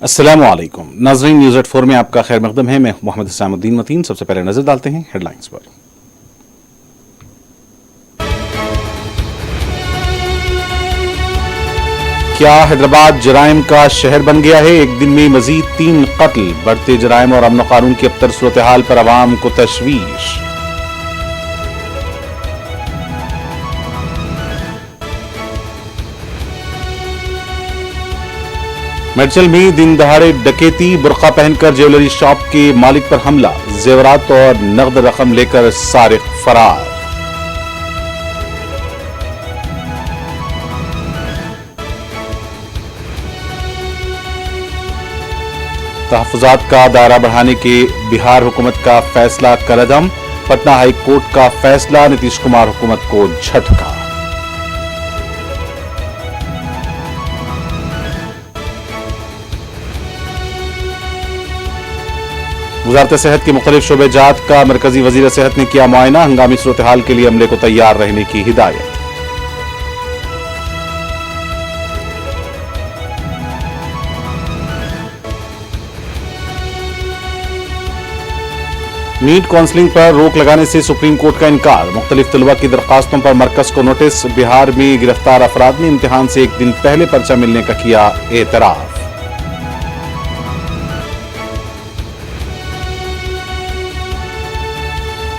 अस्सलाम वालेकुम नाज़रीन, न्यूज़ एट 4 में आपका खैर मकदम है। मैं मोहम्मद इस्लामुद्दीन मतीन। सबसे पहले नजर डालते हैं हेडलाइंस पर। क्या हैदराबाद जराइम का शहर बन गया है? एक दिन में मजीद 3 कत्ल। बढ़ते जराइम और अमन कानून की अबतर सूरत हाल पर अवाम को तशवीश। मेडचल में दिन दहाड़े डकैती, बुर्का पहनकर ज्वेलरी शॉप के मालिक पर हमला, जेवरात और नकद रकम लेकर सारिक फरार। तहफ़्फ़ुज़ात का दायरा बढ़ाने के बिहार हुकूमत का फैसला कलअदम, पटना हाई कोर्ट का फैसला नीतीश कुमार हुकूमत को झटका। वज़ारत सेहत के मुख्तलिफ शोबेजात का मरकजी वज़ीर सेहत ने किया मुआयना, हंगामी सूरत हाल के लिए अमले को तैयार रहने की हिदायत। नीट काउंसलिंग पर रोक लगाने से सुप्रीम कोर्ट का इनकार, मुख्तलिफ तलबा की दरखास्तों पर मरकज को नोटिस। बिहार में गिरफ्तार अफराद ने इम्तिहान से एक दिन पहले पर्चा मिलने का किया एतराफ।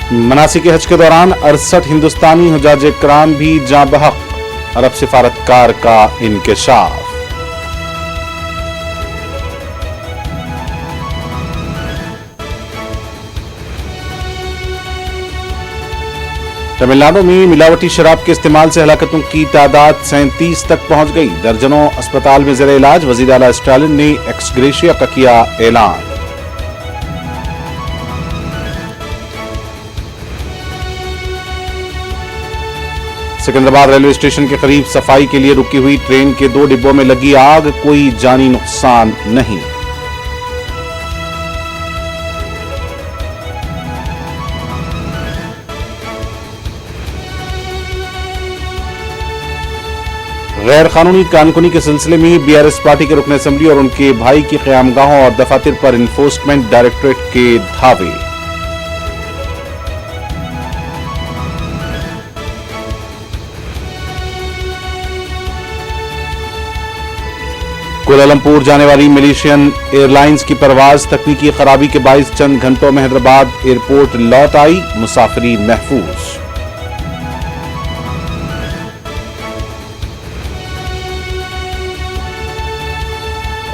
मनासिक हज के दौरान 68 हिंदुस्तानी हुजाज इकराम भी जाँ बहक, अरब सिफारतकार का इंकशाफ। तमिलनाडु में मिलावटी शराब के इस्तेमाल से हलाकतों की तादाद 37 तक पहुंच गई। दर्जनों अस्पताल में ज़ेरे इलाज। वज़ीर आला स्टालिन ने एक्स ग्रेशिया का किया ऐलान। सिकंदराबाद रेलवे स्टेशन के करीब सफाई के लिए रुकी हुई ट्रेन के 2 डिब्बों में लगी आग, कोई जानी नुकसान नहीं। गैर कानूनी कानकुनी के सिलसिले में बीआरएस पार्टी के रुकन असेंबली और उनके भाई की क़यामगाहों और दफातर पर इन्फोर्समेंट डायरेक्टरेट के धावे। कुआलालंपुर जाने वाली मलेशियन एयरलाइंस की परवाज तकनीकी खराबी के बाइस चंद घंटों में हैदराबाद एयरपोर्ट लौट आई, मुसाफिरी महफूज।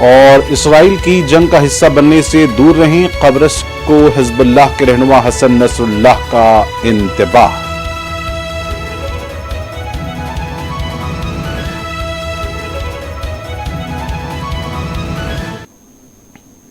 और इसराइल की जंग का हिस्सा बनने से दूर रहें, कब्रस को हिजबुल्लाह के रहनुमा हसन नसरुल्लाह का इंतबाह।